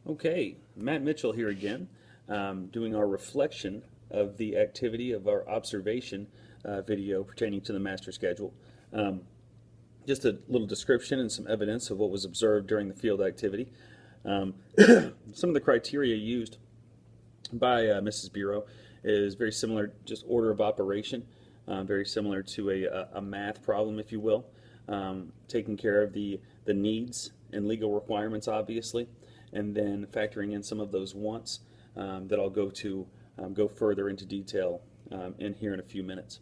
Okay, Matt Mitchell here again, doing our reflection of the activity of our observation video pertaining to the master schedule. Um, just a little description and some evidence of what was observed during the field activity. Some of the criteria used by Mrs. Bureau is very similar, just order of operation, very similar to a math problem, if you will, taking care of the needs and legal requirements, obviously, and then factoring in some of those wants that I'll go further into detail in here in a few minutes.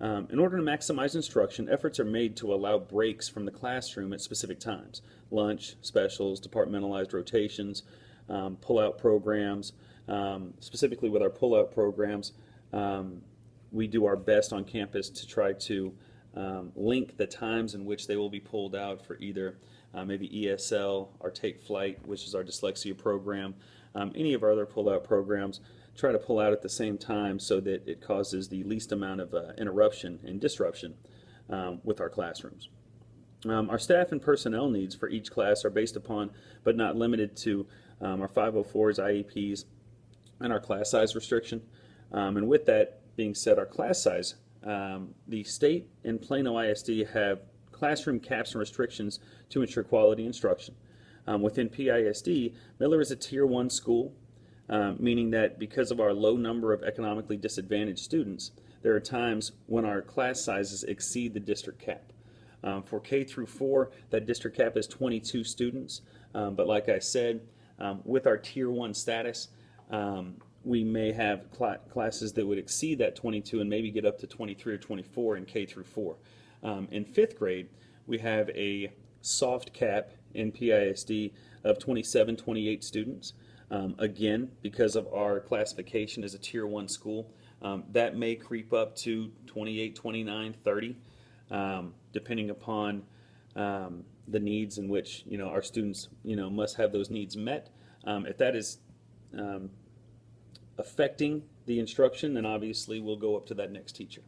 In order to maximize instruction, efforts are made to allow breaks from the classroom at specific times. Lunch, specials, departmentalized rotations, pull-out programs. Specifically with our pull-out programs, we do our best on campus to try to link the times in which they will be pulled out for either maybe ESL, our Take Flight, which is our dyslexia program, any of our other pull-out programs. Try to pull out at the same time so that it causes the least amount of interruption and disruption with our classrooms. Our staff and personnel needs for each class are based upon, but not limited to, our 504s, IEPs, and our class size restriction. And with that being said, our class size, the state and Plano ISD have classroom caps and restrictions to ensure quality instruction. Within PISD, Miller is a Tier 1 school, meaning that because of our low number of economically disadvantaged students, there are times when our class sizes exceed the district cap. For K through 4, that district cap is 22 students, but like I said, with our Tier 1 status, we may have classes that would exceed that 22 and maybe get up to 23 or 24 in K through 4. In 5th grade, we have a soft cap in PISD of 27, 28 students. Again, because of our classification as a Tier 1 school, that may creep up to 28, 29, 30, depending upon the needs in which our students must have those needs met. If that is affecting the instruction, then obviously we'll go up to that next teacher.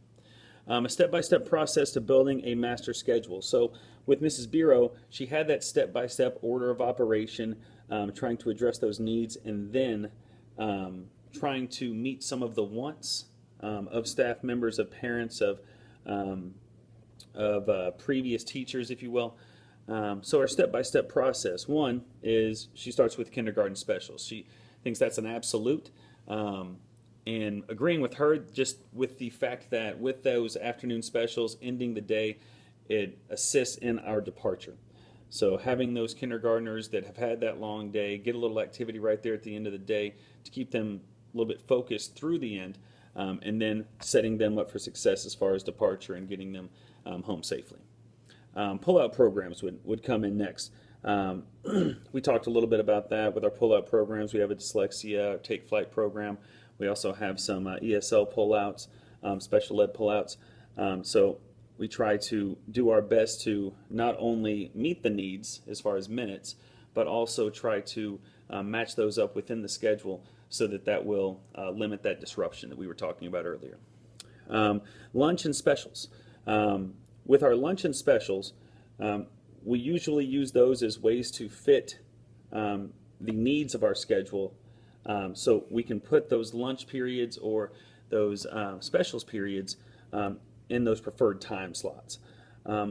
A step-by-step process to building a master schedule. So with Mrs. Bureau, she had that step-by-step order of operation, trying to address those needs, and then trying to meet some of the wants of staff members, of parents, of previous teachers, if you will. So our step-by-step process, one is she starts with kindergarten specials. She thinks that's an absolute. And agreeing with her just with the fact that with those afternoon specials ending the day, it assists in our departure. So having those kindergartners that have had that long day get a little activity right there at the end of the day to keep them a little bit focused through the end, and then setting them up for success as far as departure and getting them home safely. Pull-out programs would come in next. We talked a little bit about that with our pull-out programs. We have a dyslexia Take Flight program. We also have some ESL pullouts, special ed pullouts. So we try to do our best to not only meet the needs as far as minutes, but also try to match those up within the schedule so that that will limit that disruption that we were talking about earlier. Lunch and specials. With our lunch and specials, we usually use those as ways to fit the needs of our schedule, so we can put those lunch periods or those specials periods in those preferred time slots.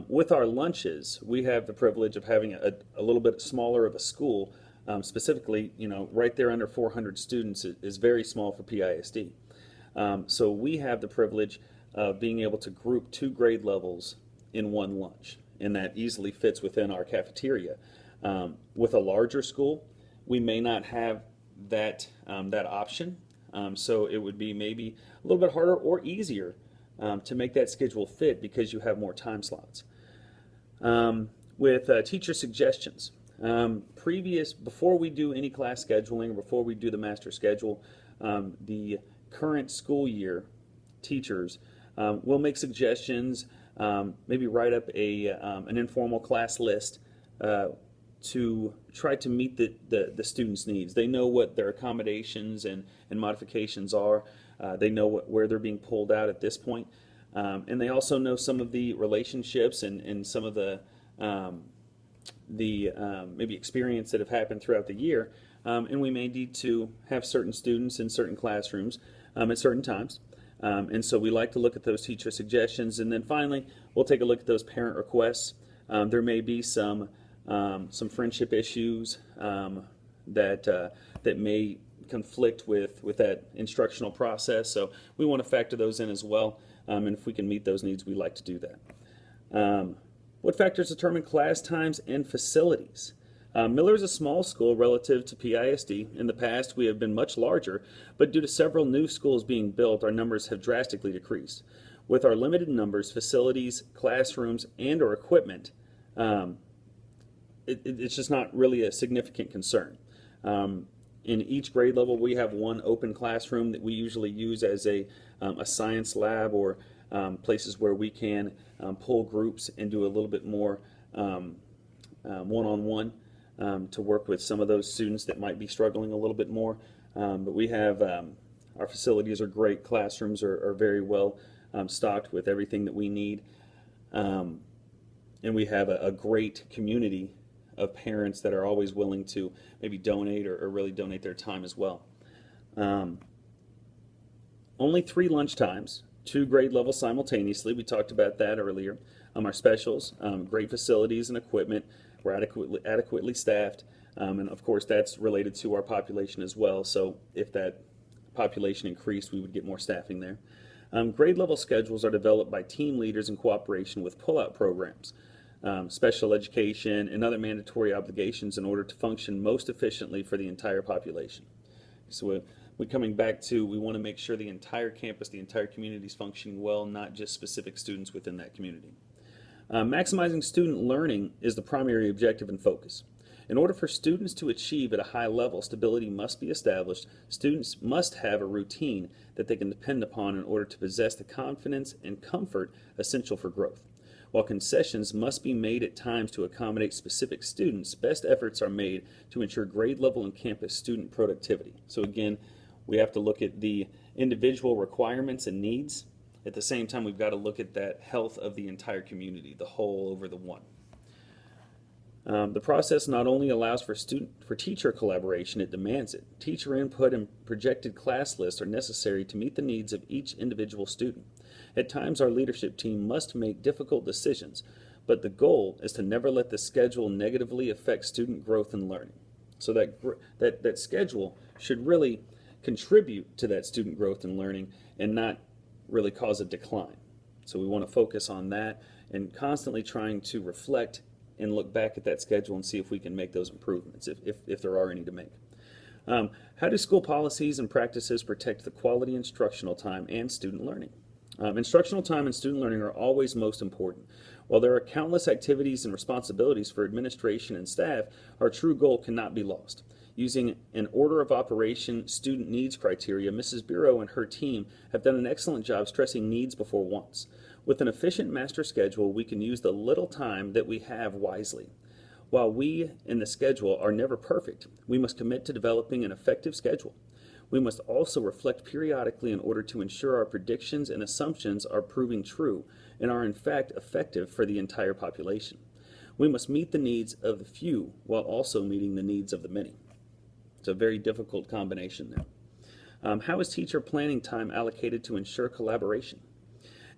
With our lunches, we have the privilege of having a little bit smaller of a school. Specifically, right there under 400 students is very small for PISD. So we have the privilege of being able to group 2 grade levels in one lunch, and that easily fits within our cafeteria. With a larger school, we may not have that option, so it would be maybe a little bit harder or easier to make that schedule fit because you have more time slots. With teacher suggestions, before we do any class scheduling or before we do the master schedule, the current school year teachers will make suggestions, maybe write up an informal class list to try to meet the students' needs. They know what their accommodations and modifications are. They know where they're being pulled out at this point. And they also know some of the relationships and some of the maybe experience that have happened throughout the year, and we may need to have certain students in certain classrooms at certain times. And so we like to look at those teacher suggestions, and then finally we'll take a look at those parent requests. There may be some friendship issues that may conflict with that instructional process, so we want to factor those in as well, and if we can meet those needs, we like to do that. What factors determine class times and facilities? Miller is a small school relative to PISD. In the past, we have been much larger, but due to several new schools being built, our numbers have drastically decreased. With our limited numbers, facilities, classrooms, and or equipment, it's just not really a significant concern. In each grade level, we have one open classroom that we usually use as a science lab, or places where we can pull groups and do a little bit more one-on-one to work with some of those students that might be struggling a little bit more. But we have, our facilities are great, classrooms are very well stocked with everything that we need. And we have a great community of parents that are always willing to maybe donate or really donate their time as well. Only 3 lunch times, 2 grade levels simultaneously. We talked about that earlier. Our specials, great facilities and equipment. We're adequately staffed, and of course that's related to our population as well. So if that population increased, we would get more staffing there. Grade level schedules are developed by team leaders in cooperation with pull-out programs, special education, and other mandatory obligations in order to function most efficiently for the entire population. So we're coming back to, we want to make sure the entire campus, the entire community is functioning well, not just specific students within that community. Maximizing student learning is the primary objective and focus. In order for students to achieve at a high level, stability must be established. Students must have a routine that they can depend upon in order to possess the confidence and comfort essential for growth. While concessions must be made at times to accommodate specific students, best efforts are made to ensure grade level and campus student productivity. So again, we have to look at the individual requirements and needs. At the same time, we've got to look at that health of the entire community, the whole over the one. The process not only allows for teacher collaboration, it demands it. Teacher input and projected class lists are necessary to meet the needs of each individual student. At times, our leadership team must make difficult decisions, but the goal is to never let the schedule negatively affect student growth and learning. So that schedule should really contribute to that student growth and learning and not really cause a decline. So we want to focus on that and constantly trying to reflect and look back at that schedule and see if we can make those improvements, if there are any to make. How do school policies and practices protect the quality instructional time and student learning? Instructional time and student learning are always most important. While there are countless activities and responsibilities for administration and staff, our true goal cannot be lost. Using an order of operation student needs criteria, Mrs. Bureau and her team have done an excellent job stressing needs before wants. With an efficient master schedule, we can use the little time that we have wisely. While we in the schedule are never perfect, we must commit to developing an effective schedule. We must also reflect periodically in order to ensure our predictions and assumptions are proving true and are in fact effective for the entire population. We must meet the needs of the few while also meeting the needs of the many. It's a very difficult combination there. How is teacher planning time allocated to ensure collaboration?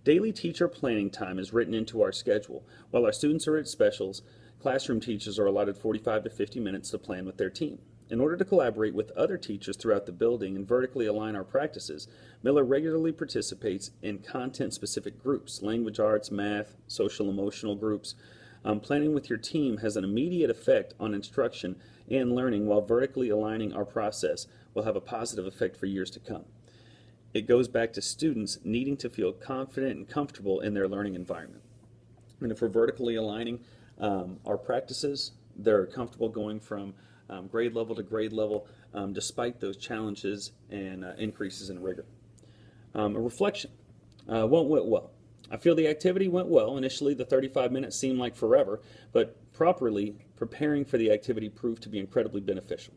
Daily teacher planning time is written into our schedule. While our students are at specials, classroom teachers are allotted 45 to 50 minutes to plan with their team. In order to collaborate with other teachers throughout the building and vertically align our practices, Miller regularly participates in content-specific groups, language arts, math, social emotional groups. Planning with your team has an immediate effect on instruction and learning, while vertically aligning our process will have a positive effect for years to come. It goes back to students needing to feel confident and comfortable in their learning environment. And if we're vertically aligning our practices, they're comfortable going from grade level to grade level despite those challenges and increases in rigor. A reflection. What went well? I feel the activity went well. Initially, the 35 minutes seemed like forever, but properly preparing for the activity proved to be incredibly beneficial.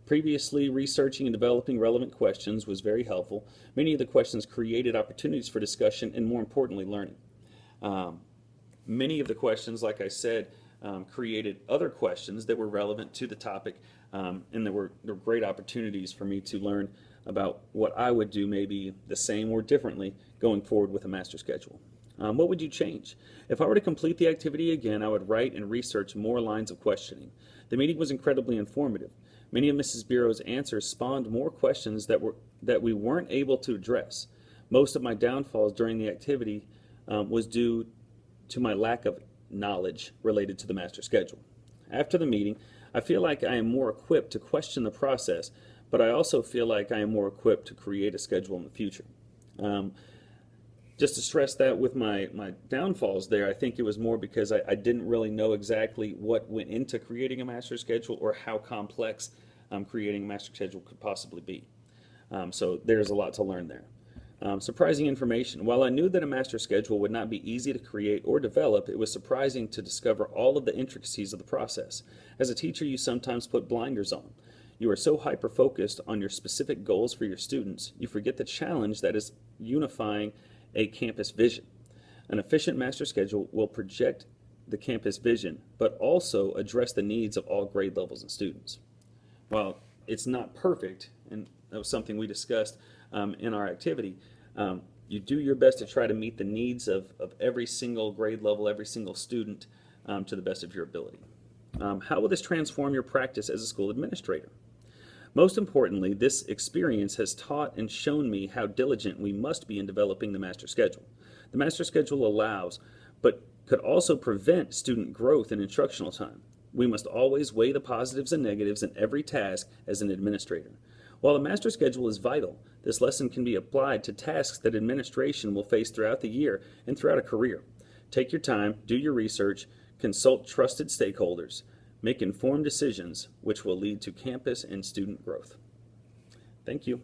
Previously, researching and developing relevant questions was very helpful. Many of the questions created opportunities for discussion and, more importantly, learning. Many of the questions, like I said, created other questions that were relevant to the topic, and there were great opportunities for me to learn about what I would do maybe the same or differently going forward with a master schedule. What would you change? If I were to complete the activity again, I would write and research more lines of questioning. The meeting was incredibly informative. Many of Mrs. Bureau's answers spawned more questions that we weren't able to address. Most of my downfalls during the activity was due to my lack of knowledge related to the master schedule. After the meeting, I feel like I am more equipped to question the process, but I also feel like I am more equipped to create a schedule in the future. Just to stress that with my downfalls there, I think it was more because I didn't really know exactly what went into creating a master schedule or how complex creating a master schedule could possibly be. So there's a lot to learn there. Surprising information. While I knew that a master schedule would not be easy to create or develop, it was surprising to discover all of the intricacies of the process. As a teacher, you sometimes put blinders on. You are so hyper-focused on your specific goals for your students, you forget the challenge that is unifying a campus vision. An efficient master schedule will project the campus vision, but also address the needs of all grade levels and students. While it's not perfect, and that was something we discussed in our activity, you do your best to try to meet the needs of every single grade level, every single student to the best of your ability. How will this transform your practice as a school administrator? Most importantly, this experience has taught and shown me how diligent we must be in developing the master schedule. The master schedule allows, but could also prevent student growth in instructional time. We must always weigh the positives and negatives in every task as an administrator. While the master schedule is vital, this lesson can be applied to tasks that administration will face throughout the year and throughout a career. Take your time, do your research, consult trusted stakeholders, make informed decisions which will lead to campus and student growth. Thank you.